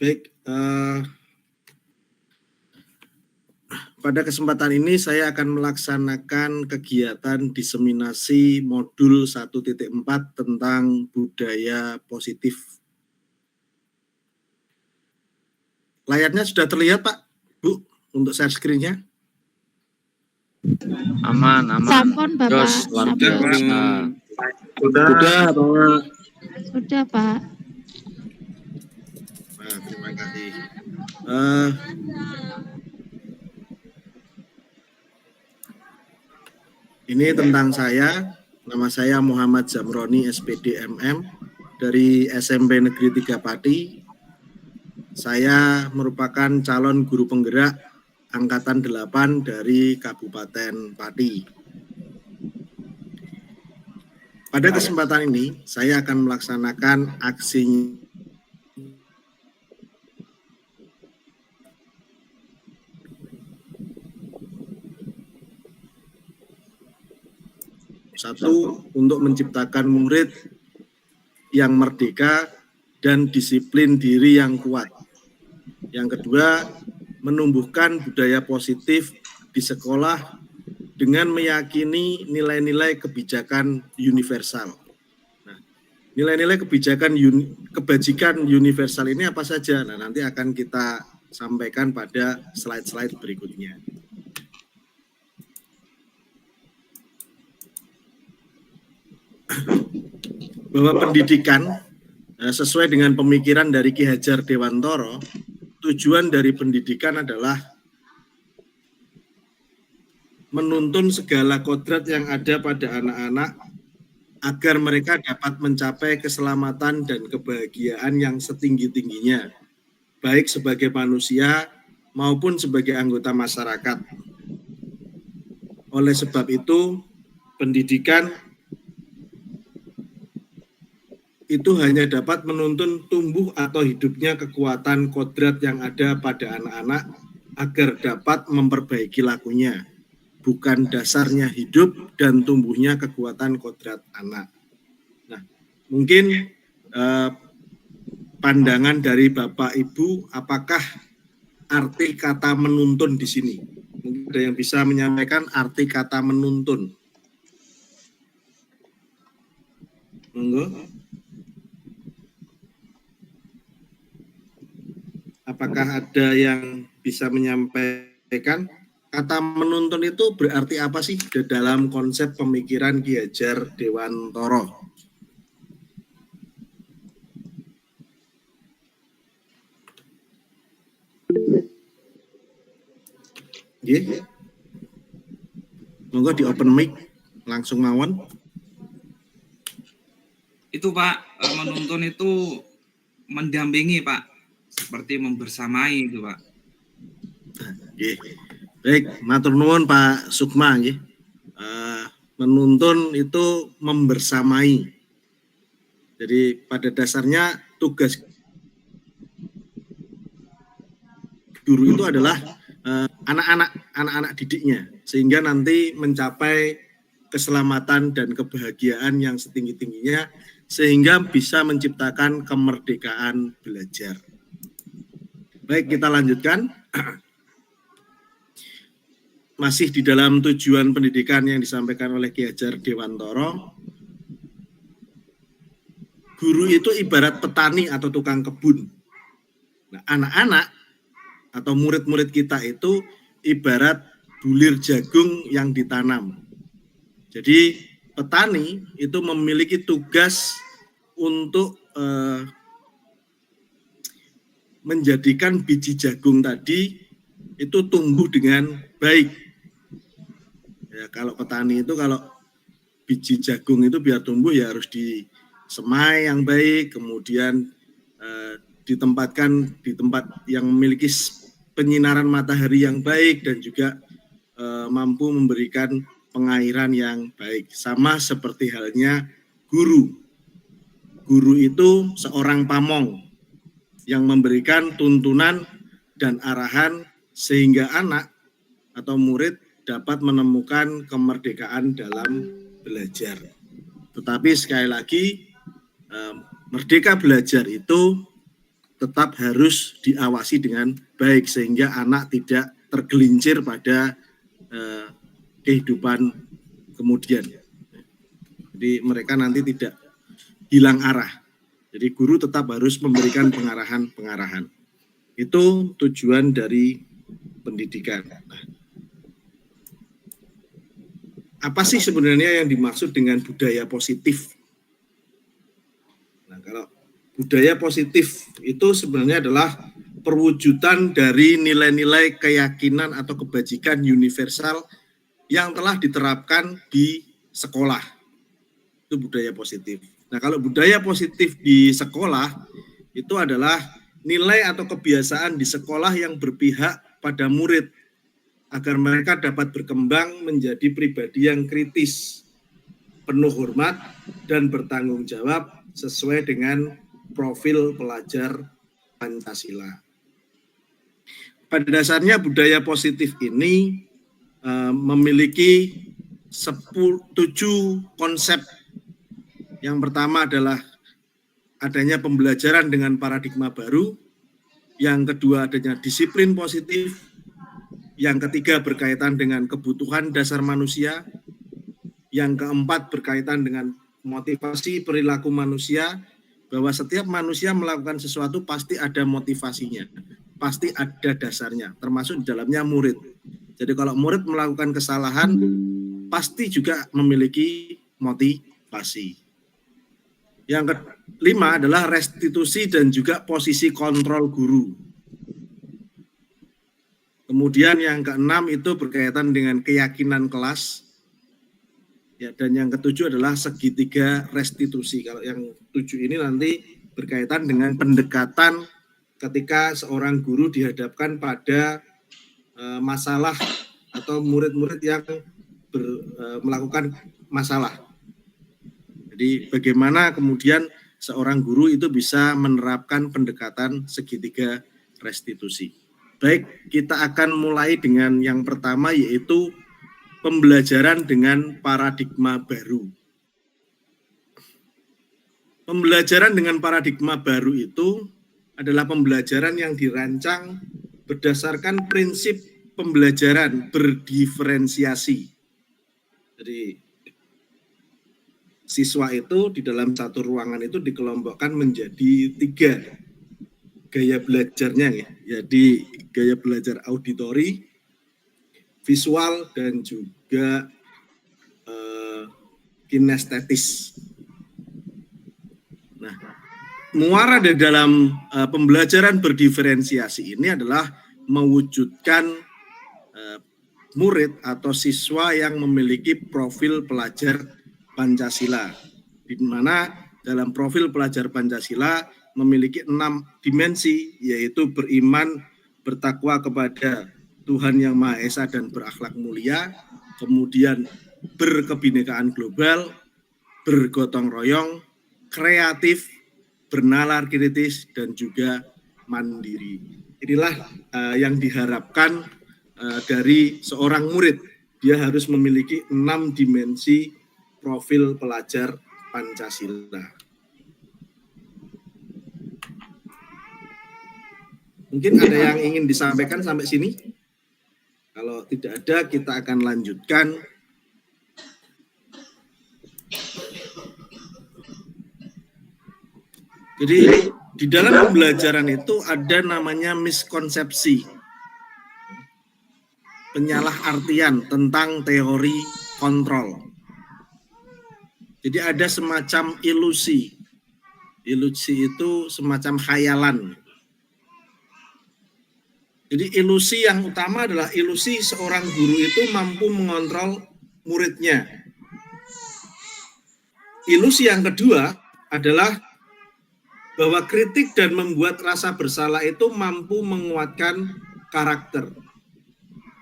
Baik, pada kesempatan ini saya akan melaksanakan kegiatan diseminasi modul 1.4 tentang budaya positif. Layarnya sudah terlihat, Pak, Bu, untuk share screen-nya? Aman. Sampun, Bapak. Jos, luar biasa. Sudah, Pak. Nah, terima kasih. Ini tentang saya. Nama saya Muhammad Zamroni, SPD MM, dari SMP Negeri 3 Pati. Saya merupakan calon guru penggerak Angkatan 8 dari Kabupaten Pati. Pada kesempatan ini, saya akan melaksanakan aksi satu, untuk menciptakan murid yang merdeka dan disiplin diri yang kuat. Yang kedua, menumbuhkan budaya positif di sekolah dengan meyakini nilai-nilai kebijakan universal. Nah, nilai-nilai kebajikan universal ini apa saja? Nah, nanti akan kita sampaikan pada slide-slide berikutnya. Bahwa pendidikan sesuai dengan pemikiran dari Ki Hajar Dewantara, tujuan dari pendidikan adalah menuntun segala kodrat yang ada pada anak-anak agar mereka dapat mencapai keselamatan dan kebahagiaan yang setinggi-tingginya, baik sebagai manusia maupun sebagai anggota masyarakat. Oleh sebab itu, pendidikan itu hanya dapat menuntun tumbuh atau hidupnya kekuatan kodrat yang ada pada anak-anak agar dapat memperbaiki lakunya, bukan dasarnya hidup dan tumbuhnya kekuatan kodrat anak. Nah, mungkin pandangan dari Bapak Ibu, apakah arti kata menuntun di sini? Mungkin ada yang bisa menyampaikan arti kata menuntun. Monggo. Apakah ada yang bisa menyampaikan kata menuntun itu berarti apa sih dalam konsep pemikiran Ki Hajar Dewantara? Nggih. Monggo di open mic langsung mawon. Itu Pak, menuntun itu mendampingi Pak. Seperti membersamai itu Pak. Baik, matur nuwun Pak Sukma. Menuntun itu membersamai. Jadi pada dasarnya tugas guru itu adalah anak-anak didiknya, sehingga nanti mencapai keselamatan dan kebahagiaan yang setinggi-tingginya, sehingga bisa menciptakan kemerdekaan belajar. Baik, kita lanjutkan. Masih di dalam tujuan pendidikan yang disampaikan oleh Ki Hajar Dewantara. Guru itu ibarat petani atau tukang kebun. Nah, anak-anak atau murid-murid kita itu ibarat bulir jagung yang ditanam. Jadi petani itu memiliki tugas untuk menjadikan biji jagung tadi itu tumbuh dengan baik. Ya, kalau petani itu kalau biji jagung itu biar tumbuh ya harus disemai yang baik, kemudian ditempatkan di tempat yang memiliki penyinaran matahari yang baik dan juga mampu memberikan pengairan yang baik. Sama seperti halnya guru. Guru itu seorang pamong yang memberikan tuntunan dan arahan sehingga anak atau murid dapat menemukan kemerdekaan dalam belajar. Tetapi sekali lagi, merdeka belajar itu tetap harus diawasi dengan baik sehingga anak tidak tergelincir pada kehidupan kemudian. Jadi mereka nanti tidak hilang arah. Jadi guru tetap harus memberikan pengarahan-pengarahan. Itu tujuan dari pendidikan. Nah, apa sih sebenarnya yang dimaksud dengan budaya positif? Nah, kalau budaya positif itu sebenarnya adalah perwujudan dari nilai-nilai keyakinan atau kebajikan universal yang telah diterapkan di sekolah. Itu budaya positif. Nah, kalau budaya positif di sekolah itu adalah nilai atau kebiasaan di sekolah yang berpihak pada murid agar mereka dapat berkembang menjadi pribadi yang kritis, penuh hormat, dan bertanggung jawab sesuai dengan profil pelajar Pancasila. Pada dasarnya budaya positif ini memiliki 7 konsep. Yang pertama adalah adanya pembelajaran dengan paradigma baru, yang kedua adanya disiplin positif, yang ketiga berkaitan dengan kebutuhan dasar manusia, yang keempat berkaitan dengan motivasi perilaku manusia, bahwa setiap manusia melakukan sesuatu pasti ada motivasinya, pasti ada dasarnya, termasuk di dalamnya murid. Jadi kalau murid melakukan kesalahan, pasti juga memiliki motivasi. Yang kelima adalah restitusi dan juga posisi kontrol guru. Kemudian yang keenam itu berkaitan dengan keyakinan kelas. Ya, dan yang ketujuh adalah segitiga restitusi. Kalau yang 7 ini nanti berkaitan dengan pendekatan ketika seorang guru dihadapkan pada masalah atau murid-murid yang melakukan masalah. Jadi bagaimana kemudian seorang guru itu bisa menerapkan pendekatan segitiga restitusi. Baik, kita akan mulai dengan yang pertama yaitu pembelajaran dengan paradigma baru. Pembelajaran dengan paradigma baru itu adalah pembelajaran yang dirancang berdasarkan prinsip pembelajaran berdiferensiasi. Jadi siswa itu di dalam satu ruangan itu dikelompokkan menjadi 3 gaya belajarnya ya. Jadi gaya belajar auditori, visual, dan juga kinestetis. Nah, muara dari dalam pembelajaran berdiferensiasi ini adalah mewujudkan murid atau siswa yang memiliki profil pelajar Pancasila, di mana dalam profil pelajar Pancasila memiliki 6 dimensi, yaitu beriman, bertakwa kepada Tuhan Yang Maha Esa dan berakhlak mulia, kemudian berkebinekaan global, bergotong royong, kreatif, bernalar kritis, dan juga mandiri. Inilah yang diharapkan dari seorang murid. Dia harus memiliki 6 dimensi profil pelajar Pancasila. Mungkin ada yang ingin disampaikan sampai sini? Kalau tidak ada, kita akan lanjutkan. Jadi di dalam pembelajaran itu ada namanya miskonsepsi, penyalahartian tentang teori kontrol. Jadi ada semacam ilusi. Ilusi itu semacam khayalan. Jadi ilusi yang utama adalah ilusi seorang guru itu mampu mengontrol muridnya. Ilusi yang kedua adalah bahwa kritik dan membuat rasa bersalah itu mampu menguatkan karakter.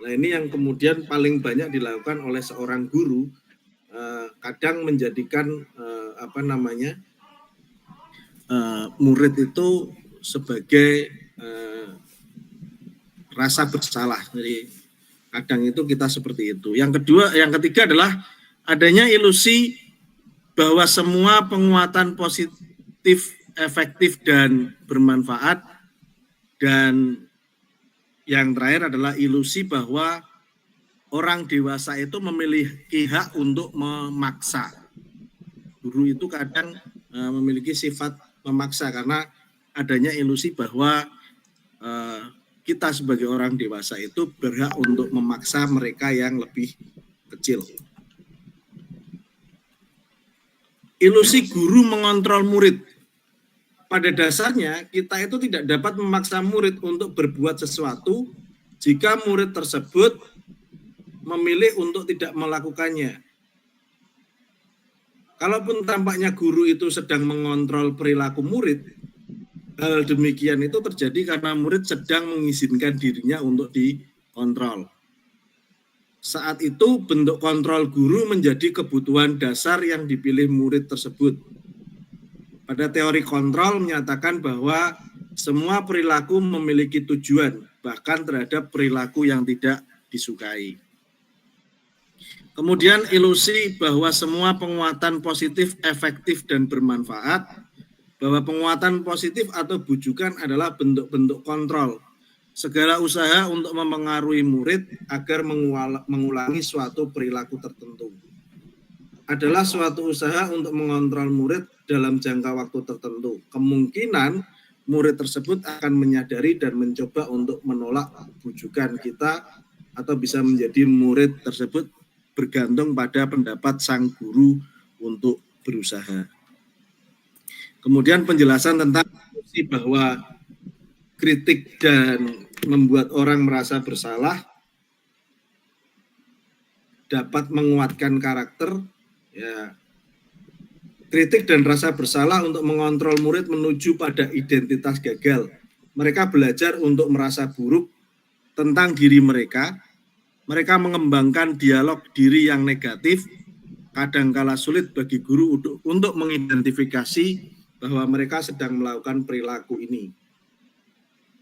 Nah, ini yang kemudian paling banyak dilakukan oleh seorang guru, kadang menjadikan murid itu sebagai rasa bersalah. Jadi kadang itu kita seperti itu. Yang ketiga adalah adanya ilusi bahwa semua penguatan positif efektif dan bermanfaat. Dan yang terakhir adalah ilusi bahwa orang dewasa itu memiliki hak untuk memaksa. Guru itu kadang memiliki sifat memaksa karena adanya ilusi bahwa kita sebagai orang dewasa itu berhak untuk memaksa mereka yang lebih kecil. Ilusi guru mengontrol murid. Pada dasarnya kita itu tidak dapat memaksa murid untuk berbuat sesuatu jika murid tersebut memilih untuk tidak melakukannya. Kalaupun tampaknya guru itu sedang mengontrol perilaku murid, hal demikian itu terjadi karena murid sedang mengizinkan dirinya untuk dikontrol. Saat itu bentuk kontrol guru menjadi kebutuhan dasar yang dipilih murid tersebut. Pada teori kontrol menyatakan bahwa semua perilaku memiliki tujuan, bahkan terhadap perilaku yang tidak disukai. Kemudian ilusi bahwa semua penguatan positif, efektif, dan bermanfaat, bahwa penguatan positif atau bujukan adalah bentuk-bentuk kontrol. Segala usaha untuk mempengaruhi murid agar mengulangi suatu perilaku tertentu adalah suatu usaha untuk mengontrol murid dalam jangka waktu tertentu. Kemungkinan murid tersebut akan menyadari dan mencoba untuk menolak bujukan kita atau bisa menjadi murid tersebut bergantung pada pendapat sang guru untuk berusaha. Kemudian penjelasan tentang bahwa kritik dan membuat orang merasa bersalah dapat menguatkan karakter. Ya, kritik dan rasa bersalah untuk mengontrol murid menuju pada identitas gagal. Mereka belajar untuk merasa buruk tentang diri mereka. Mereka mengembangkan dialog diri yang negatif. Kadangkala sulit bagi guru untuk mengidentifikasi bahwa mereka sedang melakukan perilaku ini.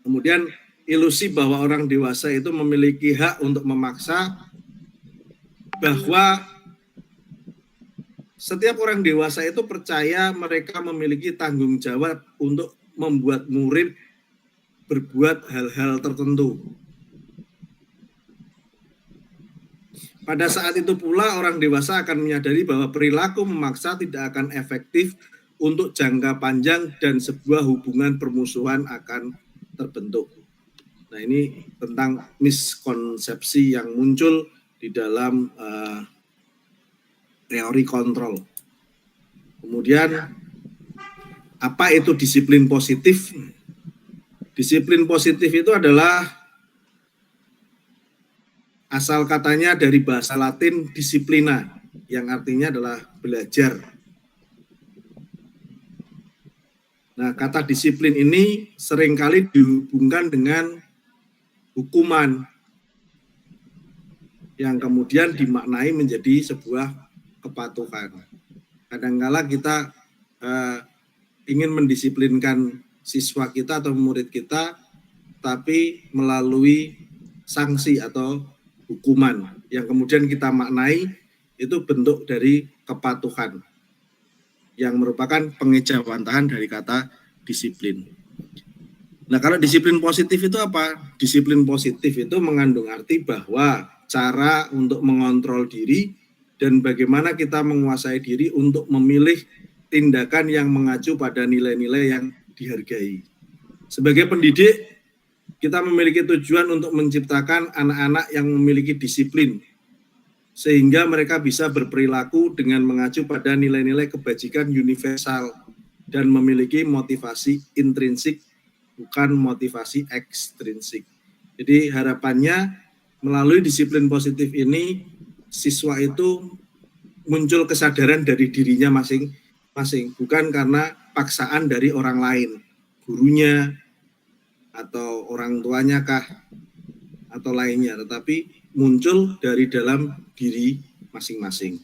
Kemudian ilusi bahwa orang dewasa itu memiliki hak untuk memaksa, bahwa setiap orang dewasa itu percaya mereka memiliki tanggung jawab untuk membuat murid berbuat hal-hal tertentu. Pada saat itu pula orang dewasa akan menyadari bahwa perilaku memaksa tidak akan efektif untuk jangka panjang dan sebuah hubungan permusuhan akan terbentuk. Nah, ini tentang miskonsepsi yang muncul di dalam teori kontrol. Kemudian apa itu disiplin positif? Disiplin positif itu adalah asal katanya dari bahasa Latin disiplina, yang artinya adalah belajar. Nah, kata disiplin ini seringkali dihubungkan dengan hukuman yang kemudian dimaknai menjadi sebuah kepatuhan. Kadangkala kita ingin mendisiplinkan siswa kita atau murid kita, tapi melalui sanksi atau hukuman yang kemudian kita maknai itu bentuk dari kepatuhan yang merupakan pengejawantahan dari kata disiplin. Nah, kalau disiplin positif itu apa? Disiplin positif itu mengandung arti bahwa cara untuk mengontrol diri dan bagaimana kita menguasai diri untuk memilih tindakan yang mengacu pada nilai-nilai yang dihargai. Sebagai pendidik, kita memiliki tujuan untuk menciptakan anak-anak yang memiliki disiplin, sehingga mereka bisa berperilaku dengan mengacu pada nilai-nilai kebajikan universal dan memiliki motivasi intrinsik, bukan motivasi ekstrinsik. Jadi harapannya melalui disiplin positif ini, siswa itu muncul kesadaran dari dirinya masing-masing, bukan karena paksaan dari orang lain, gurunya, atau orang tuanya kah, atau lainnya, tetapi muncul dari dalam diri masing-masing.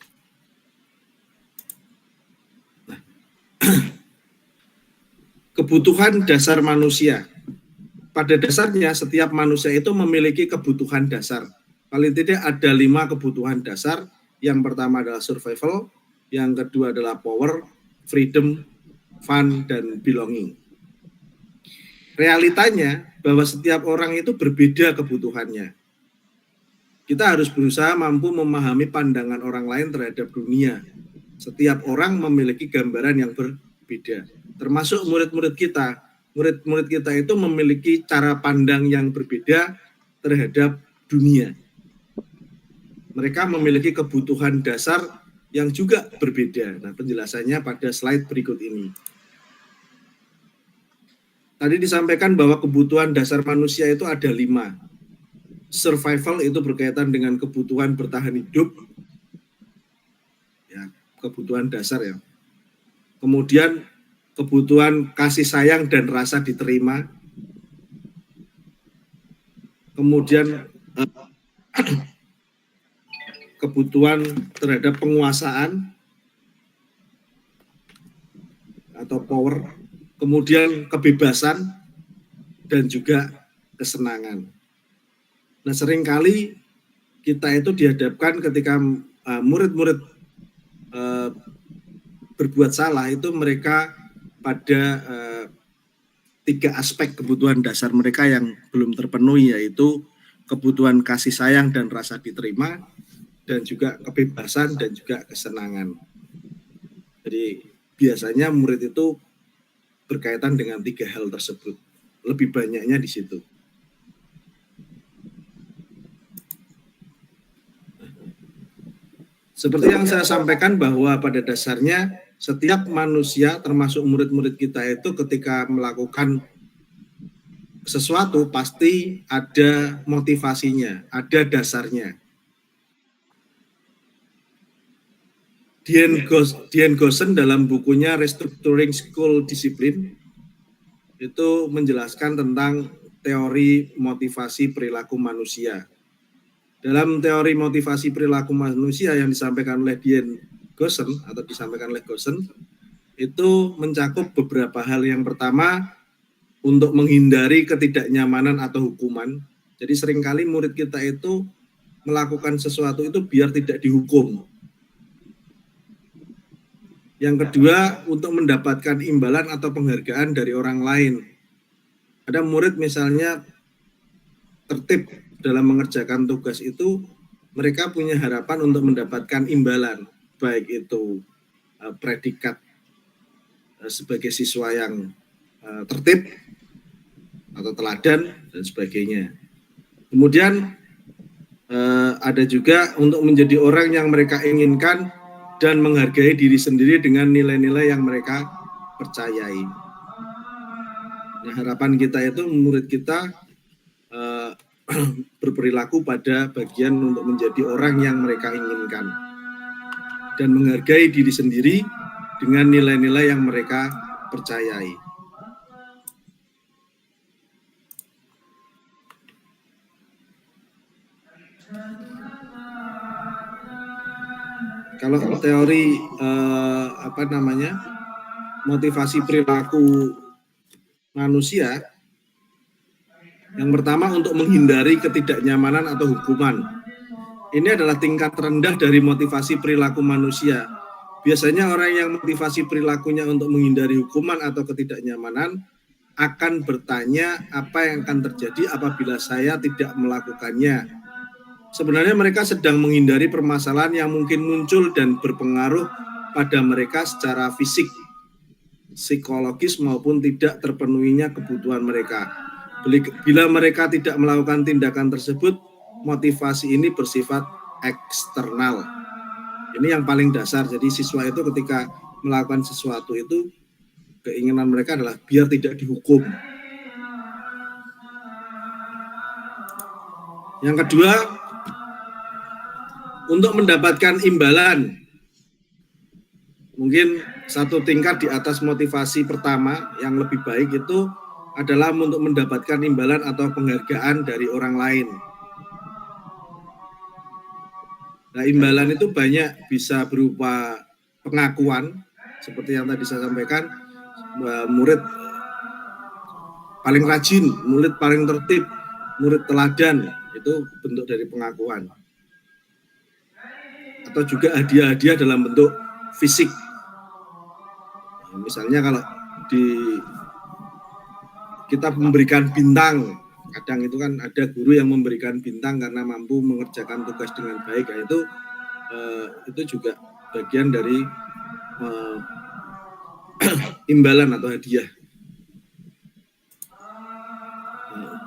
Nah, kebutuhan dasar manusia. Pada dasarnya setiap manusia itu memiliki kebutuhan dasar. Paling tidak ada 5 kebutuhan dasar. Yang pertama adalah survival, yang kedua adalah power, freedom, fun, dan belonging. Realitanya bahwa setiap orang itu berbeda kebutuhannya. Kita harus berusaha mampu memahami pandangan orang lain terhadap dunia. Setiap orang memiliki gambaran yang berbeda, termasuk murid-murid kita. Murid-murid kita itu memiliki cara pandang yang berbeda terhadap dunia. Mereka memiliki kebutuhan dasar yang juga berbeda. Nah, penjelasannya pada slide berikut ini. Tadi disampaikan bahwa kebutuhan dasar manusia itu ada 5. Survival itu berkaitan dengan kebutuhan bertahan hidup, ya, kebutuhan dasar ya. Kemudian kebutuhan kasih sayang dan rasa diterima. Kemudian kebutuhan terhadap penguasaan atau power. Kemudian kebebasan dan juga kesenangan. Nah, seringkali kita itu dihadapkan ketika murid-murid berbuat salah itu mereka pada 3 aspek kebutuhan dasar mereka yang belum terpenuhi, yaitu kebutuhan kasih sayang dan rasa diterima, dan juga kebebasan dan juga kesenangan. Jadi biasanya murid itu berkaitan dengan 3 hal tersebut. Lebih banyaknya di situ. Seperti yang saya sampaikan bahwa pada dasarnya setiap manusia termasuk murid-murid kita itu ketika melakukan sesuatu pasti ada motivasinya, ada dasarnya. Dian Goosen dalam bukunya Restructuring School Discipline itu menjelaskan tentang teori motivasi perilaku manusia. Dalam teori motivasi perilaku manusia yang disampaikan oleh Dian Goosen atau disampaikan oleh Goosen itu mencakup beberapa hal. Yang pertama, untuk menghindari ketidaknyamanan atau hukuman. Jadi seringkali murid kita itu melakukan sesuatu itu biar tidak dihukum. Yang kedua, untuk mendapatkan imbalan atau penghargaan dari orang lain. Ada murid misalnya tertib dalam mengerjakan tugas itu, mereka punya harapan untuk mendapatkan imbalan, baik itu predikat sebagai siswa yang tertib atau teladan dan sebagainya. Kemudian ada juga untuk menjadi orang yang mereka inginkan dan menghargai diri sendiri dengan nilai-nilai yang mereka percayai. Nah, harapan kita itu murid kita berperilaku pada bagian untuk menjadi orang yang mereka inginkan dan menghargai diri sendiri dengan nilai-nilai yang mereka percayai. Kalau teori motivasi perilaku manusia, yang pertama untuk menghindari ketidaknyamanan atau hukuman. Ini adalah tingkat rendah dari motivasi perilaku manusia. Biasanya orang yang motivasi perilakunya untuk menghindari hukuman atau ketidaknyamanan akan bertanya apa yang akan terjadi apabila saya tidak melakukannya. Sebenarnya mereka sedang menghindari permasalahan yang mungkin muncul dan berpengaruh pada mereka secara fisik, psikologis maupun tidak terpenuhinya kebutuhan mereka. Bila mereka tidak melakukan tindakan tersebut, motivasi ini bersifat eksternal. Ini yang paling dasar. Jadi siswa itu ketika melakukan sesuatu itu, keinginan mereka adalah biar tidak dihukum. Yang kedua, untuk mendapatkan imbalan. Mungkin satu tingkat di atas motivasi pertama yang lebih baik itu adalah untuk mendapatkan imbalan atau penghargaan dari orang lain. Nah, imbalan itu banyak, bisa berupa pengakuan, seperti yang tadi saya sampaikan, murid paling rajin, murid paling tertib, murid teladan, itu bentuk dari pengakuan. Atau juga hadiah-hadiah dalam bentuk fisik. Misalnya kalau kita memberikan bintang, kadang itu kan ada guru yang memberikan bintang karena mampu mengerjakan tugas dengan baik, ya itu juga bagian dari imbalan atau hadiah.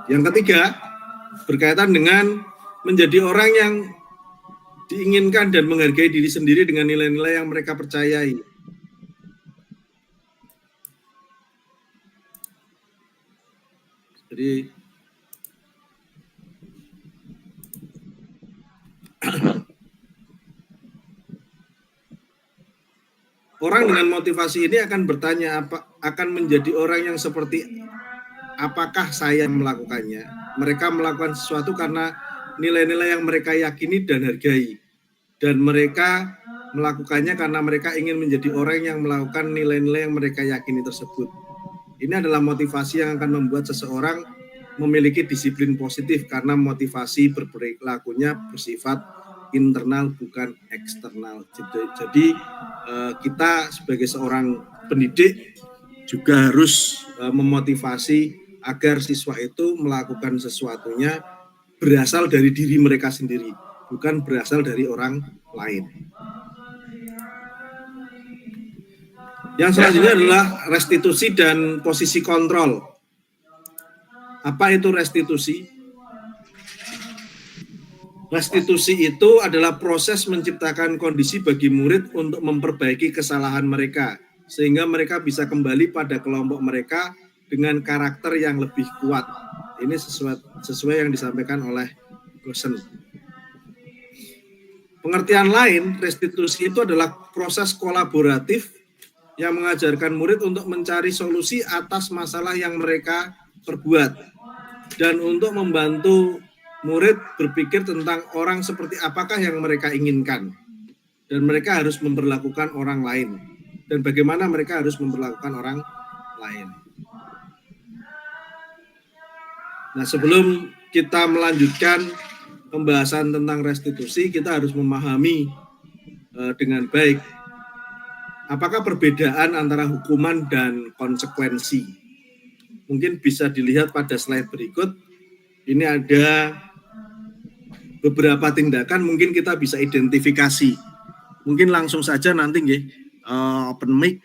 Yang ketiga, berkaitan dengan menjadi orang yang diinginkan dan menghargai diri sendiri dengan nilai-nilai yang mereka percayai. Jadi orang dengan motivasi ini akan bertanya akan menjadi orang yang seperti apakah saya melakukannya. Mereka melakukan sesuatu karena nilai-nilai yang mereka yakini dan hargai. Dan mereka melakukannya karena mereka ingin menjadi orang yang melakukan nilai-nilai yang mereka yakini tersebut. Ini adalah motivasi yang akan membuat seseorang memiliki disiplin positif karena motivasi berperilakunya bersifat internal bukan eksternal. Jadi kita sebagai seorang pendidik juga harus memotivasi agar siswa itu melakukan sesuatunya berasal dari diri mereka sendiri, bukan berasal dari orang lain. Yang selanjutnya adalah restitusi dan posisi kontrol. Apa itu restitusi? Restitusi itu adalah proses menciptakan kondisi bagi murid untuk memperbaiki kesalahan mereka, sehingga mereka bisa kembali pada kelompok mereka dengan karakter yang lebih kuat. Ini sesuai yang disampaikan oleh dosen. Pengertian lain, restitusi itu adalah proses kolaboratif yang mengajarkan murid untuk mencari solusi atas masalah yang mereka perbuat dan untuk membantu murid berpikir tentang orang seperti apakah yang mereka inginkan dan mereka harus memperlakukan orang lain dan bagaimana mereka harus memperlakukan orang lain. Nah, sebelum kita melanjutkan pembahasan tentang restitusi, kita harus memahami dengan baik apakah perbedaan antara hukuman dan konsekuensi. Mungkin bisa dilihat pada slide berikut. Ini ada beberapa tindakan mungkin kita bisa identifikasi. Mungkin langsung saja nanti open mic.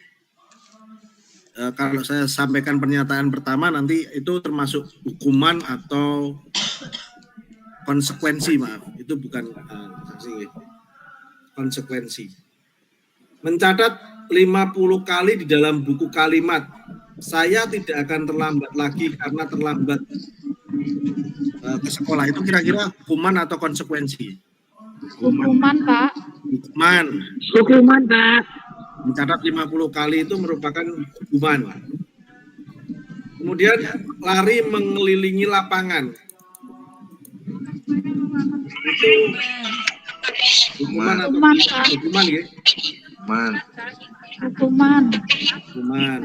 Kalau saya sampaikan pernyataan pertama nanti itu termasuk hukuman atau konsekuensi, maaf. Itu bukan sanksi. Konsekuensi. Mencatat 50 kali di dalam buku kalimat, saya tidak akan terlambat lagi karena terlambat ke sekolah. Itu kira-kira hukuman atau konsekuensi? Hukuman, Pak. Hukuman, Pak. Mencatat 50 kali itu merupakan hukuman. Kemudian lari mengelilingi lapangan. Itu hukuman atau hukuman ya? Hukuman.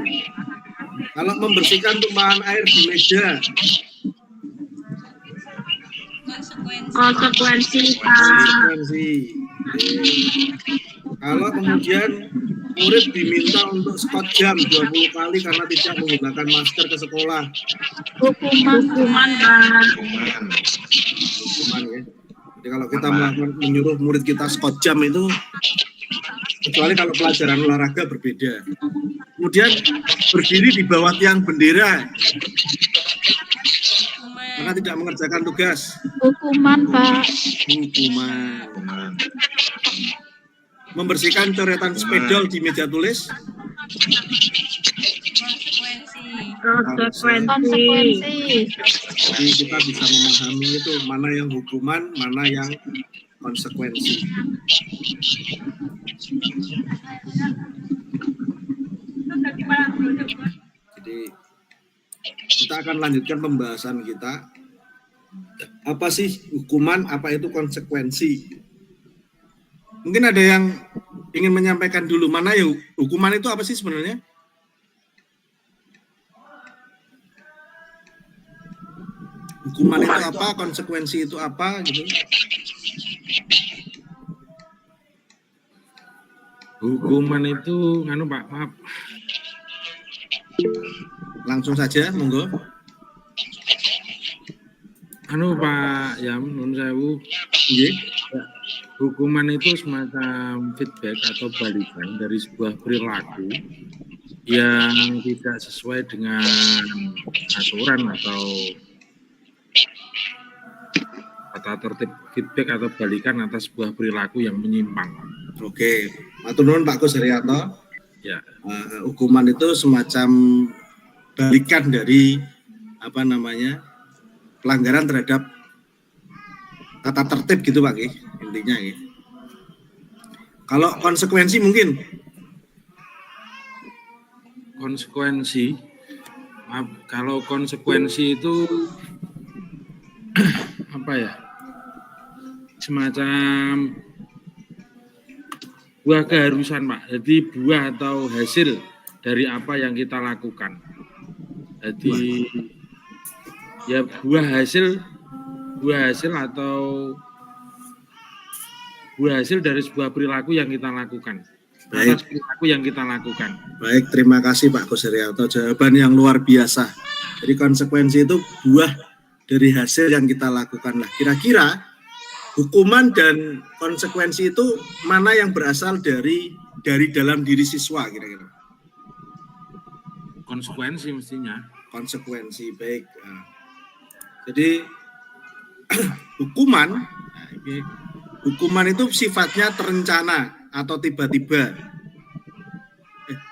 Kalau membersihkan tumpahan air di meja. Konsekuensi. Kalau kemudian murid diminta untuk skot jam 20 kali karena tidak menggunakan masker ke sekolah. Hukuman ya. Jadi kalau kita menyuruh murid kita skot jam itu, kecuali kalau pelajaran olahraga berbeda. Kemudian berdiri di bawah tiang bendera karena tidak mengerjakan tugas. Hukuman, Pak. Hukuman. Membersihkan coretan spidol di meja tulis. Konsekuensi. Jadi kita bisa memahami itu mana yang hukuman, mana yang konsekuensi. Jadi kita akan lanjutkan pembahasan kita. Apa sih hukuman, apa itu konsekuensi? Mungkin ada yang ingin menyampaikan dulu, mana ya hukuman itu apa sih sebenarnya? Hukuman itu apa, konsekuensi itu apa gitu? Hukuman itu, Pak, maaf. Langsung saja, monggo. Pak Yam, nun sewu. Nggih. Hukuman itu semacam feedback atau balikan dari sebuah perilaku yang tidak sesuai dengan aturan atau tata tertib, feedback atau balikan atas sebuah perilaku yang menyimpang. Oke, matur nuwun Pak Gus Haryanto. Ya. Hukuman itu semacam balikan dari pelanggaran terhadap tata tertib gitu Pak, intinya ya. Kalau konsekuensi mungkin kalau konsekuensi itu apa ya, semacam buah keharusan Pak, jadi buah atau hasil dari apa yang kita lakukan. Jadi ya buah hasil dari sebuah perilaku yang kita lakukan. Baik. Perilaku yang kita lakukan. Baik, terima kasih Pak Gus Haryanto. Jawaban yang luar biasa. Jadi konsekuensi itu buah dari hasil yang kita lakukan. Nah, kira-kira hukuman dan konsekuensi itu mana yang berasal dari dalam diri siswa kira-kira? Konsekuensi mestinya. Konsekuensi, baik. Nah, jadi hukuman itu sifatnya terencana atau tiba-tiba.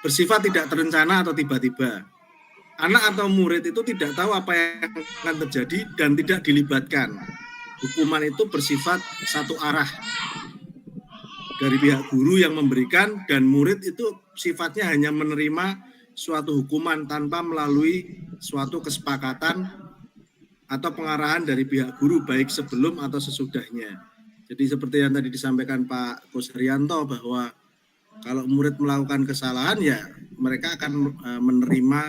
Bersifat tidak terencana atau tiba-tiba. Anak atau murid itu tidak tahu apa yang akan terjadi dan tidak dilibatkan. Hukuman itu bersifat satu arah dari pihak guru yang memberikan, dan murid itu sifatnya hanya menerima suatu hukuman tanpa melalui suatu kesepakatan atau pengarahan dari pihak guru baik sebelum atau sesudahnya. Jadi seperti yang tadi disampaikan Pak Gus Haryanto bahwa kalau murid melakukan kesalahan ya mereka akan menerima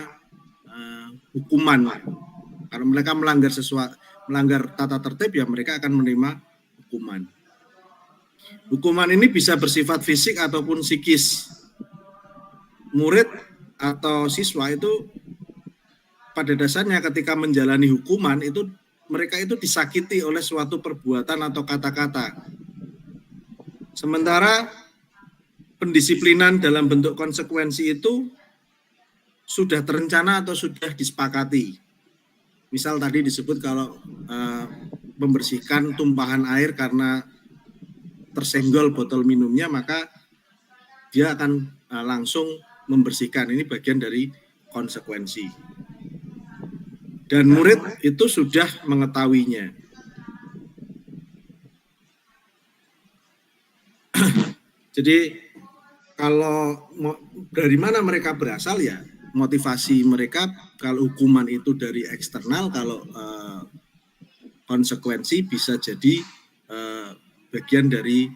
hukuman. Kalau mereka melanggar tata tertib ya mereka akan menerima hukuman. Hukuman ini bisa bersifat fisik ataupun psikis. Murid atau siswa itu pada dasarnya ketika menjalani hukuman itu mereka itu disakiti oleh suatu perbuatan atau kata-kata. Sementara pendisiplinan dalam bentuk konsekuensi itu sudah terencana atau sudah disepakati. Misal tadi disebut kalau membersihkan tumpahan air karena tersenggol botol minumnya, maka dia akan langsung membersihkan. Ini bagian dari konsekuensi. Dan murid itu sudah mengetahuinya. Jadi kalau dari mana mereka berasal ya motivasi mereka. Kalau hukuman itu dari eksternal, kalau konsekuensi bisa jadi bagian dari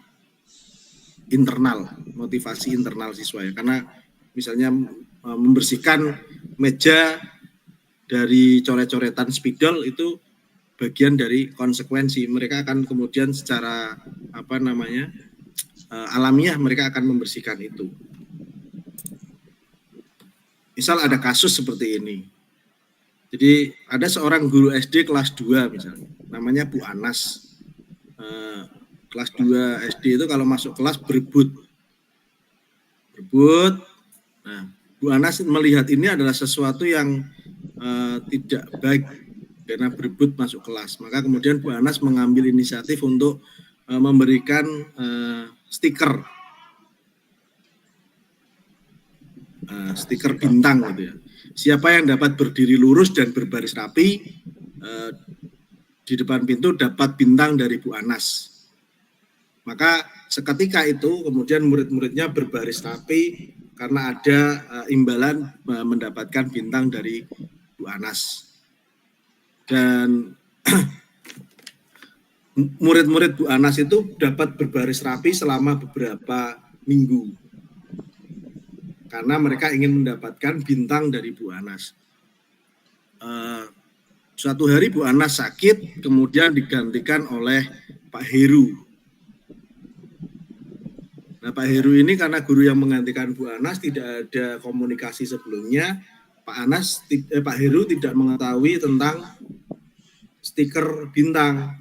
internal, motivasi internal siswa ya. Karena misalnya membersihkan meja dari coret-coretan spidol itu bagian dari konsekuensi. Mereka akan kemudian secara alamiah mereka akan membersihkan itu. Misal ada kasus seperti ini. Jadi ada seorang guru SD kelas 2 misalnya, namanya Bu Anas. Kelas 2 SD itu kalau masuk kelas berebut. Nah, Bu Anas melihat ini adalah sesuatu yang tidak baik karena berebut masuk kelas. Maka kemudian Bu Anas mengambil inisiatif untuk memberikan stiker bintang gitu ya. Siapa yang dapat berdiri lurus dan berbaris rapi di depan pintu dapat bintang dari Bu Anas. Maka seketika itu kemudian murid-muridnya berbaris rapi karena ada imbalan mendapatkan bintang dari Bu Anas. Dan murid-murid Bu Anas itu dapat berbaris rapi selama beberapa minggu. Karena mereka ingin mendapatkan bintang dari Bu Anas. Suatu hari Bu Anas sakit, kemudian digantikan oleh Pak Heru. Nah, Pak Heru ini karena guru yang menggantikan Bu Anas tidak ada komunikasi sebelumnya. Pak Heru tidak mengetahui tentang stiker bintang.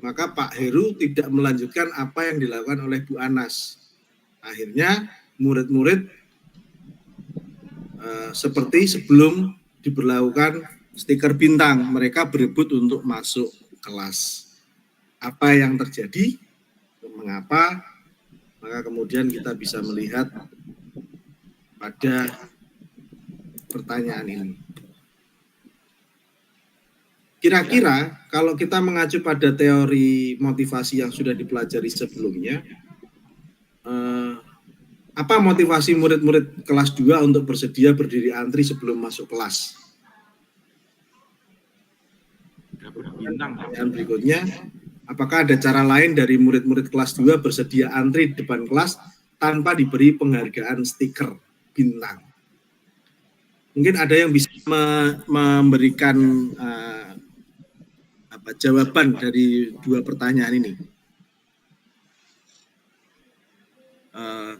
Maka Pak Heru tidak melanjutkan apa yang dilakukan oleh Bu Anas. Akhirnya murid-murid seperti sebelum diberlakukan stiker bintang, mereka berebut untuk masuk kelas. Apa yang terjadi? Mengapa? Maka kemudian kita bisa melihat pada pertanyaan ini. Kira-kira kalau kita mengacu pada teori motivasi yang sudah dipelajari sebelumnya, apa motivasi murid-murid kelas 2 untuk bersedia berdiri antri sebelum masuk kelas? Pertanyaan berikutnya, apakah ada cara lain dari murid-murid kelas 2 bersedia antri di depan kelas tanpa diberi penghargaan stiker bintang? Mungkin ada yang bisa memberikan jawaban dari dua pertanyaan ini.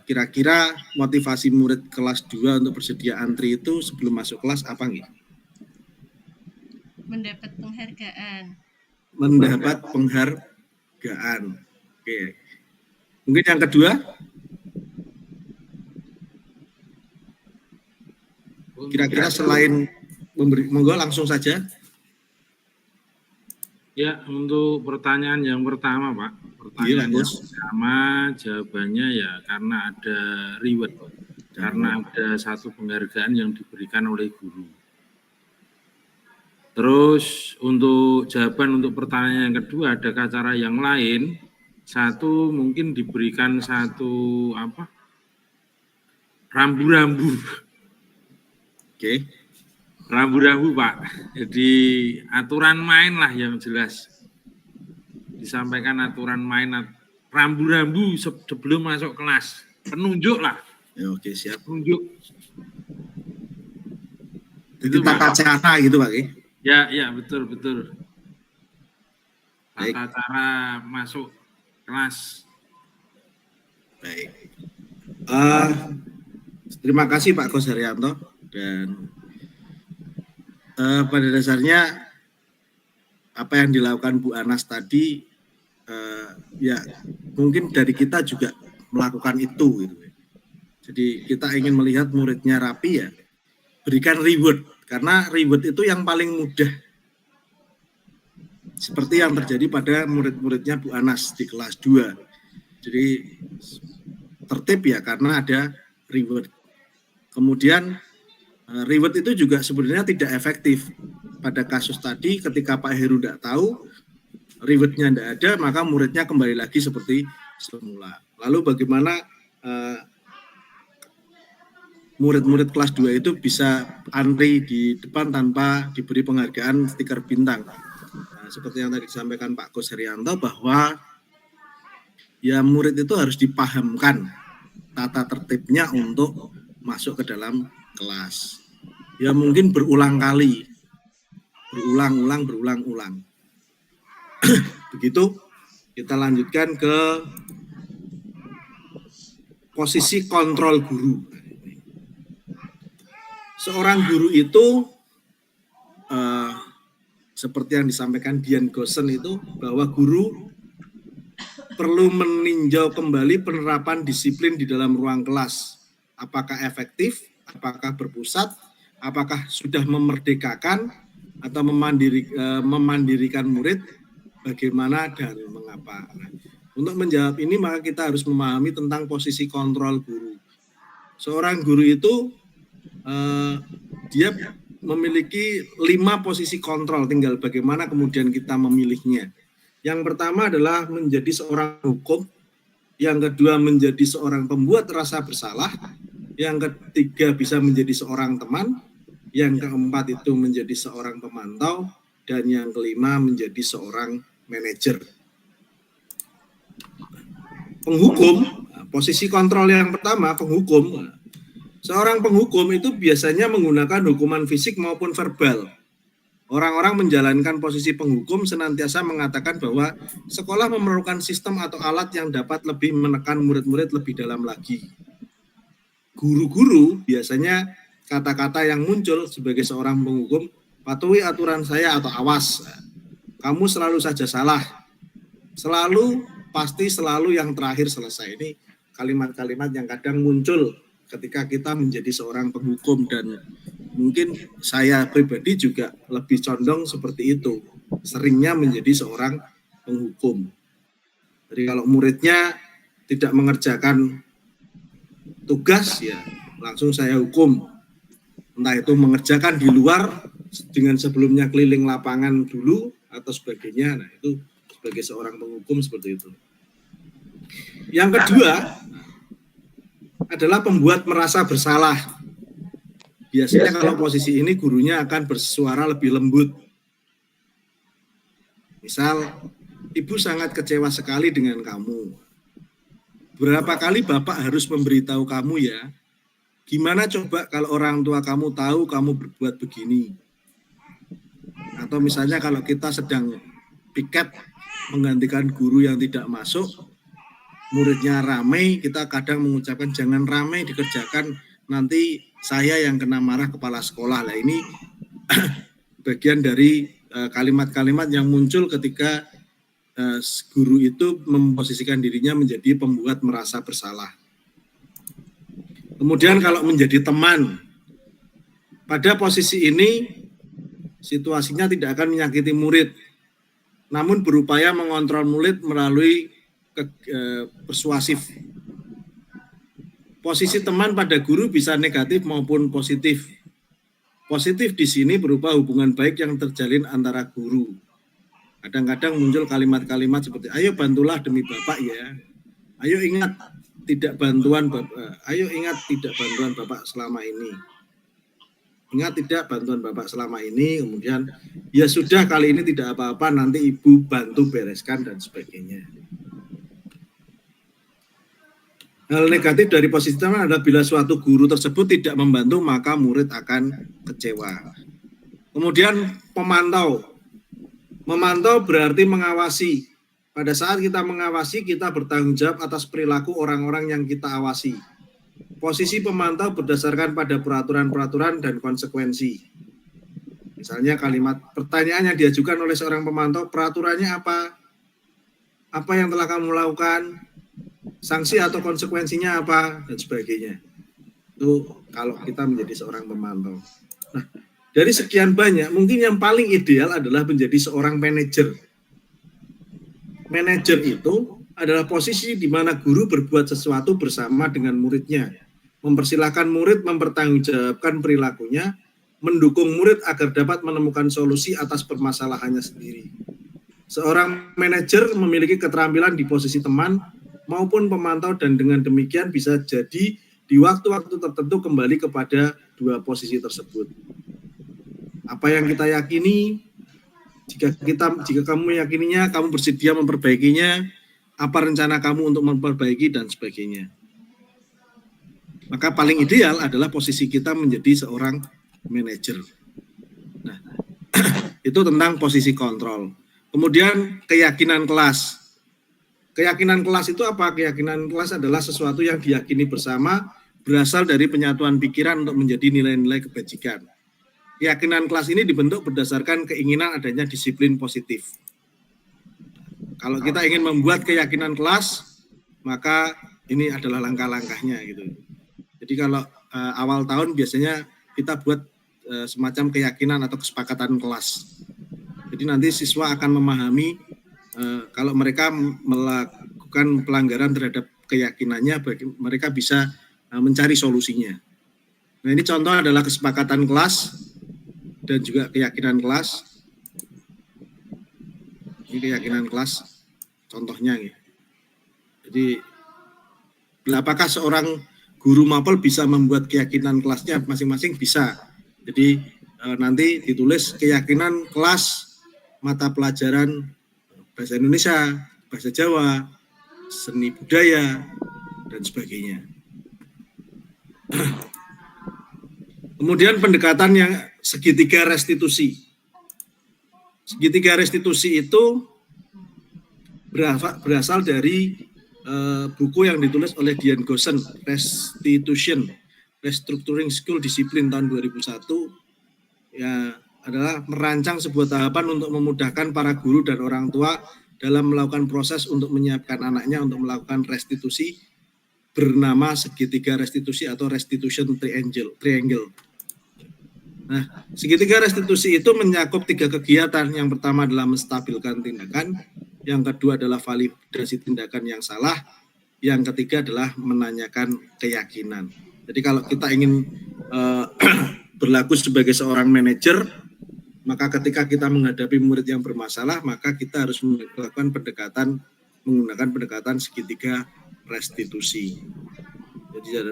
Kira-kira motivasi murid kelas 2 untuk bersedia antri itu sebelum masuk kelas apa nggih? Mendapat penghargaan. Mendapat penghargaan. Oke. Mungkin yang kedua? Kira-kira selain memberi, monggo langsung saja. Ya, untuk pertanyaan yang pertama, Pak. Pertanyaan yang pertama jawabannya ya karena ada reward, karena ada satu penghargaan yang diberikan oleh guru. Terus untuk jawaban untuk pertanyaan yang kedua, adakah cara yang lain? Satu mungkin diberikan satu rambu-rambu. Oke. Rambu-rambu, Pak. Jadi aturan main lah yang jelas. Disampaikan aturan main, rambu-rambu sebelum masuk kelas. Penunjuk lah. Ya, oke, siap. Penunjuk. Jadi tata cara gitu, Pak. Ya, betul. Tata cara masuk kelas. Baik. Terima kasih Pak Gus Haryanto, dan pada dasarnya apa yang dilakukan Bu Anas tadi ya mungkin dari kita juga melakukan itu gitu. Jadi kita ingin melihat muridnya rapi, ya berikan reward, karena reward itu yang paling mudah. Seperti yang terjadi pada murid-muridnya Bu Anas di kelas 2. Jadi tertib ya karena ada reward. Kemudian reward itu juga sebenarnya tidak efektif. Pada kasus tadi ketika Pak Heru tidak tahu, rewardnya tidak ada, maka muridnya kembali lagi seperti semula. Lalu bagaimana murid-murid kelas 2 itu bisa antri di depan tanpa diberi penghargaan stiker bintang? Nah, seperti yang tadi disampaikan Pak Gus Haryanto, bahwa ya murid itu harus dipahamkan tata tertibnya untuk masuk ke dalam kelas. Ya mungkin berulang kali, berulang-ulang. Begitu, kita lanjutkan ke posisi kontrol guru. Seorang guru itu seperti yang disampaikan Dian Gosen itu, bahwa guru perlu meninjau kembali penerapan disiplin di dalam ruang kelas. Apakah efektif, apakah berpusat, apakah sudah memerdekakan atau memandirikan murid, bagaimana dan mengapa. Nah, untuk menjawab ini maka kita harus memahami tentang posisi kontrol guru. Seorang guru itu dia memiliki 5 posisi kontrol, tinggal bagaimana kemudian kita memilihnya. Yang pertama adalah menjadi seorang hukum, yang kedua menjadi seorang pembuat rasa bersalah, yang ketiga bisa menjadi seorang teman, yang keempat itu menjadi seorang pemantau, dan yang kelima menjadi seorang manajer. Penghukum, posisi kontrol yang pertama, penghukum. Seorang penghukum itu biasanya menggunakan hukuman fisik maupun verbal. Orang-orang menjalankan posisi penghukum senantiasa mengatakan bahwa sekolah memerlukan sistem atau alat yang dapat lebih menekan murid-murid lebih dalam lagi. Guru-guru biasanya kata-kata yang muncul sebagai seorang penghukum, patuhi aturan saya atau awas, kamu selalu saja salah, selalu, pasti selalu yang terakhir selesai. Ini kalimat-kalimat yang kadang muncul ketika kita menjadi seorang penghukum, dan mungkin saya pribadi juga lebih condong seperti itu, seringnya menjadi seorang penghukum. Jadi kalau muridnya tidak mengerjakan tugas, ya langsung saya hukum. Entah itu mengerjakan di luar dengan sebelumnya keliling lapangan dulu atau sebagainya. Nah, itu sebagai seorang penghukum seperti itu. Yang kedua adalah pembuat merasa bersalah. Biasanya kalau posisi ini gurunya akan bersuara lebih lembut. Misal, ibu sangat kecewa sekali dengan kamu. Berapa kali Bapak harus memberitahu kamu ya? Gimana coba kalau orang tua kamu tahu kamu berbuat begini? Atau misalnya kalau kita sedang piket menggantikan guru yang tidak masuk, muridnya ramai, kita kadang mengucapkan jangan ramai dikerjakan, nanti saya yang kena marah kepala sekolah. Lah ini bagian dari kalimat-kalimat yang muncul ketika guru itu memposisikan dirinya menjadi pembuat merasa bersalah. Kemudian kalau menjadi teman, pada posisi ini situasinya tidak akan menyakiti murid, namun berupaya mengontrol murid melalui persuasif. Posisi teman pada guru bisa negatif maupun positif. Positif di sini berupa hubungan baik yang terjalin antara guru. Kadang-kadang muncul kalimat-kalimat seperti, ayo bantulah demi Bapak ya. Ayo ingat tidak bantuan Bapak. Ayo ingat tidak bantuan Bapak selama ini. Ingat tidak bantuan Bapak selama ini. Kemudian ya sudah kali ini tidak apa-apa, nanti Ibu bantu bereskan dan sebagainya. Hal negatif dari posisi teman adalah bila suatu guru tersebut tidak membantu, maka murid akan kecewa. Kemudian pemantau. Memantau berarti mengawasi. Pada saat kita mengawasi, kita bertanggung jawab atas perilaku orang-orang yang kita awasi. Posisi pemantau berdasarkan pada peraturan-peraturan dan konsekuensi. Misalnya kalimat pertanyaan yang diajukan oleh seorang pemantau, peraturannya apa? Apa yang telah kamu lakukan? Sanksi atau konsekuensinya apa? Dan sebagainya. Itu kalau kita menjadi seorang pemantau. Nah, dari sekian banyak, mungkin yang paling ideal adalah menjadi seorang manajer. Manajer itu adalah posisi di mana guru berbuat sesuatu bersama dengan muridnya, mempersilahkan murid mempertanggungjawabkan perilakunya, mendukung murid agar dapat menemukan solusi atas permasalahannya sendiri. Seorang manajer memiliki keterampilan di posisi teman maupun pemantau, dan dengan demikian bisa jadi di waktu-waktu tertentu kembali kepada dua posisi tersebut. Apa yang kita yakini, jika kamu meyakininya, kamu bersedia memperbaikinya, apa rencana kamu untuk memperbaiki dan sebagainya. Maka paling ideal adalah posisi kita menjadi seorang manajer. Nah, itu tentang posisi kontrol. Kemudian keyakinan kelas. Keyakinan kelas itu apa? Keyakinan kelas adalah sesuatu yang diyakini bersama, berasal dari penyatuan pikiran untuk menjadi nilai-nilai kebajikan. Keyakinan kelas ini dibentuk berdasarkan keinginan adanya disiplin positif. Kalau kita ingin membuat keyakinan kelas, maka ini adalah langkah-langkahnya gitu. Jadi kalau awal tahun biasanya kita buat semacam keyakinan atau kesepakatan kelas. Jadi nanti siswa akan memahami kalau mereka melakukan pelanggaran terhadap keyakinannya, mereka bisa mencari solusinya. Nah, ini contoh adalah kesepakatan kelas dan juga keyakinan kelas. Ini keyakinan kelas contohnya ya. Jadi apakah seorang guru mapel bisa membuat keyakinan kelasnya masing-masing? Bisa. Jadi nanti ditulis keyakinan kelas mata pelajaran bahasa Indonesia, bahasa Jawa, seni budaya, dan sebagainya. Kemudian pendekatan yang segitiga restitusi. Segitiga restitusi itu berasal dari buku yang ditulis oleh Dian Goosen, Restitution. Restructuring School Disiplin tahun 2001 ya adalah merancang sebuah tahapan untuk memudahkan para guru dan orang tua dalam melakukan proses untuk menyiapkan anaknya untuk melakukan restitusi bernama segitiga restitusi atau restitution triangle. Nah, segitiga restitusi itu mencakup 3 kegiatan. Yang pertama adalah menstabilkan tindakan, yang kedua adalah validasi tindakan yang salah, yang ketiga adalah menanyakan keyakinan. Jadi kalau kita ingin berlaku sebagai seorang manajer, maka ketika kita menghadapi murid yang bermasalah, maka kita harus menggunakan pendekatan segitiga restitusi. Jadi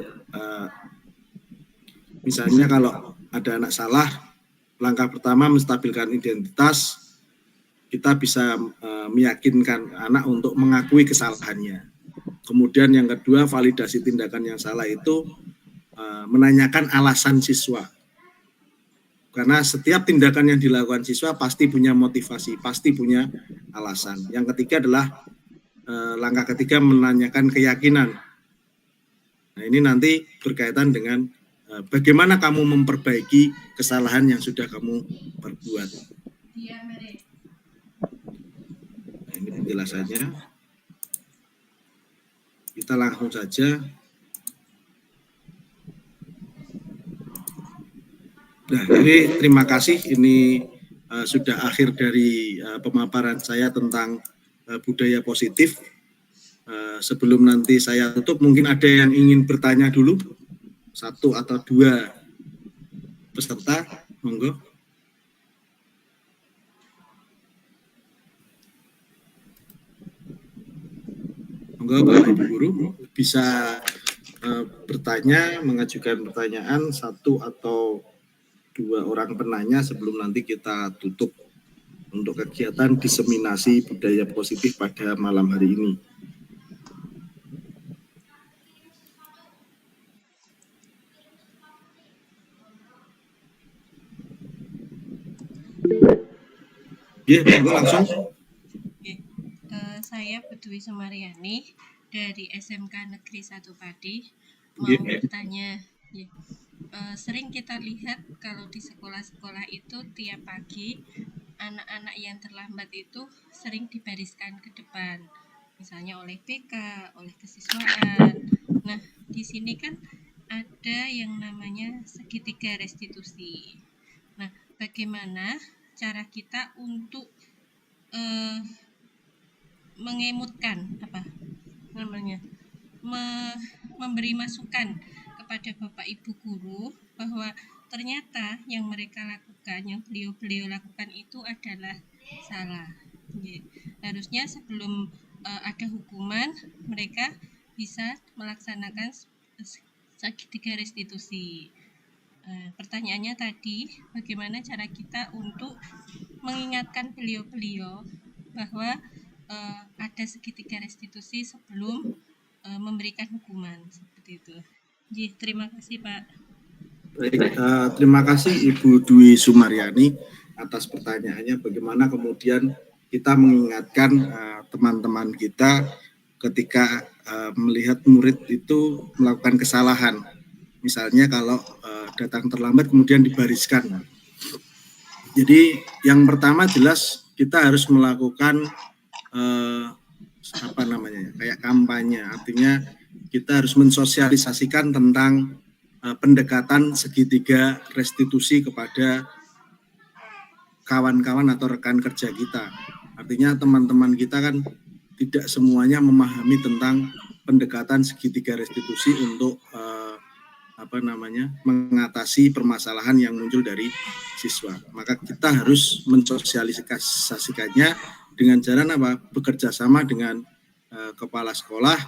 misalnya kalau ada anak salah, langkah pertama menstabilkan identitas, kita bisa meyakinkan anak untuk mengakui kesalahannya. Kemudian yang kedua, validasi tindakan yang salah itu menanyakan alasan siswa. Karena setiap tindakan yang dilakukan siswa pasti punya motivasi, pasti punya alasan. Yang ketiga adalah langkah ketiga menanyakan keyakinan. Nah, ini nanti berkaitan dengan bagaimana kamu memperbaiki kesalahan yang sudah kamu perbuat. Nah, ini penjelasannya. Kita langsung saja. Nah, ini terima kasih. Ini sudah akhir dari pemaparan saya tentang budaya positif. Sebelum nanti saya tutup, mungkin ada yang ingin bertanya dulu, 1 atau 2 peserta, monggo. Monggo Bapak Ibu Guru bisa bertanya, mengajukan pertanyaan 1 atau 2 orang penanya sebelum nanti kita tutup untuk kegiatan diseminasi budaya positif pada malam hari ini. Ya, langsung. Saya Putwi Sumaryani dari SMK Negeri 1 Padi. Mau bertanya, sering kita lihat kalau di sekolah-sekolah itu tiap pagi anak-anak yang terlambat itu sering dibariskan ke depan, misalnya oleh BK, oleh kesiswaan. Nah, di sini kan ada yang namanya segitiga restitusi. Nah, bagaimana cara kita untuk mengemutkan memberi masukan kepada Bapak Ibu guru bahwa ternyata yang mereka lakukan, yang beliau lakukan itu adalah salah. Harusnya sebelum ada hukuman, mereka bisa melaksanakan segitiga restitusi. Pertanyaannya tadi, bagaimana cara kita untuk mengingatkan beliau-beliau bahwa ada segitiga restitusi sebelum memberikan hukuman, seperti itu. Terima kasih Pak. Baik, terima kasih Ibu Dwi Sumaryani atas pertanyaannya. Bagaimana kemudian kita mengingatkan teman-teman kita ketika melihat murid itu melakukan kesalahan. Misalnya kalau datang terlambat kemudian dibariskan. Jadi yang pertama jelas kita harus melakukan kayak kampanye. Artinya kita harus mensosialisasikan tentang pendekatan segitiga restitusi kepada kawan-kawan atau rekan kerja kita. Artinya teman-teman kita kan tidak semuanya memahami tentang pendekatan segitiga restitusi untuk mengatasi permasalahan yang muncul dari siswa. Maka kita harus mensosialisasikannya dengan cara bekerja sama dengan kepala sekolah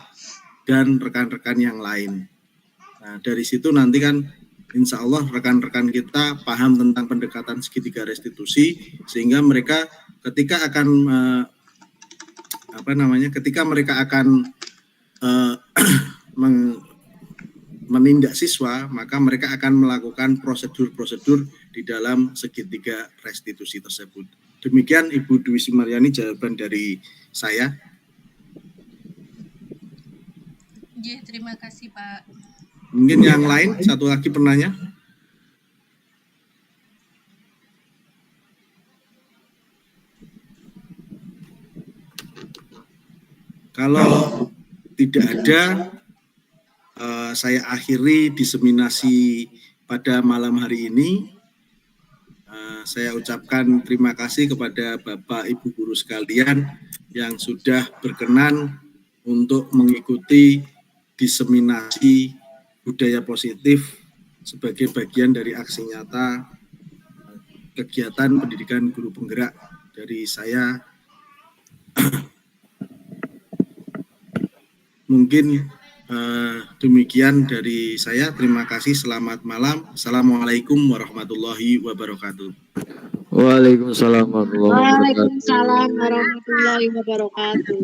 dan rekan-rekan yang lain. Nah, dari situ nanti kan insya Allah rekan-rekan kita paham tentang pendekatan segitiga restitusi, sehingga mereka ketika akan menindak siswa, maka mereka akan melakukan prosedur-prosedur di dalam segitiga restitusi tersebut. Demikian Ibu Dwi Sumaryani jawaban dari saya. Terima kasih Pak. Mungkin yang lain, satu lagi penanya. Kalau tidak ada, saya akhiri diseminasi pada malam hari ini. Saya ucapkan terima kasih kepada Bapak Ibu guru sekalian yang sudah berkenan untuk mengikuti diseminasi budaya positif sebagai bagian dari aksi nyata kegiatan pendidikan guru penggerak dari saya. Mungkin demikian dari saya. Terima kasih. Selamat malam. Assalamualaikum warahmatullahi wabarakatuh. Waalaikumsalam warahmatullahi wabarakatuh. Waalaikumsalam warahmatullahi wabarakatuh.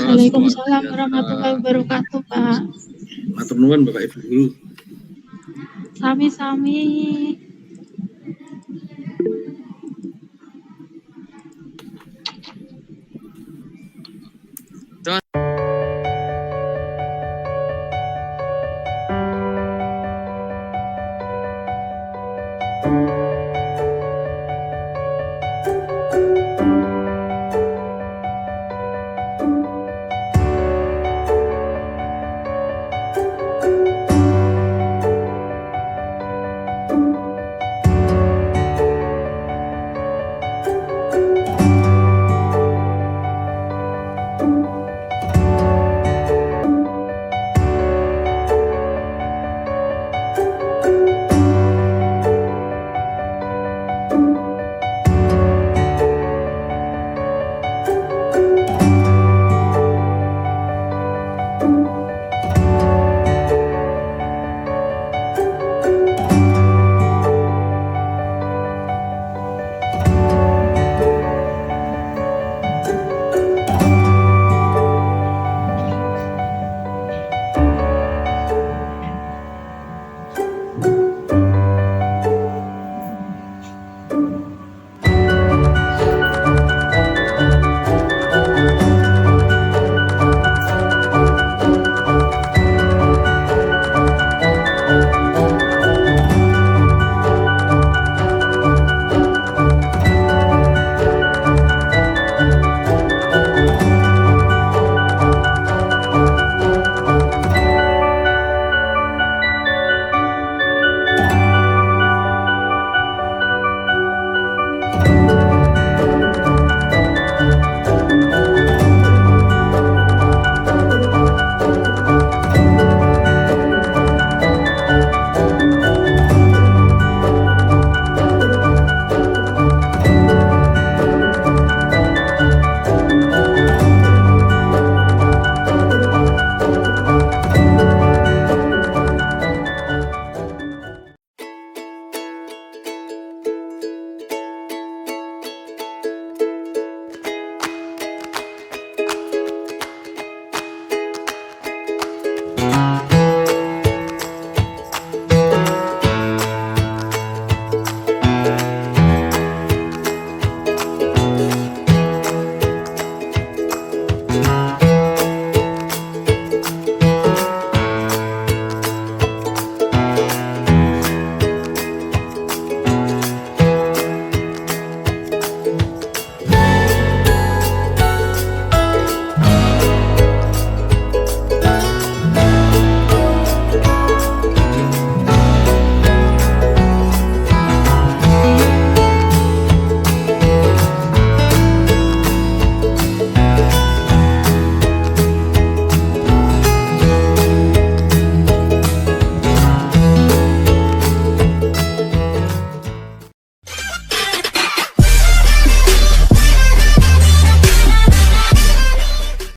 Waalaikumsalam warahmatullahi wabarakatuh, Pak. Matur nuwun Bapak Ibu guru. Sami-sami.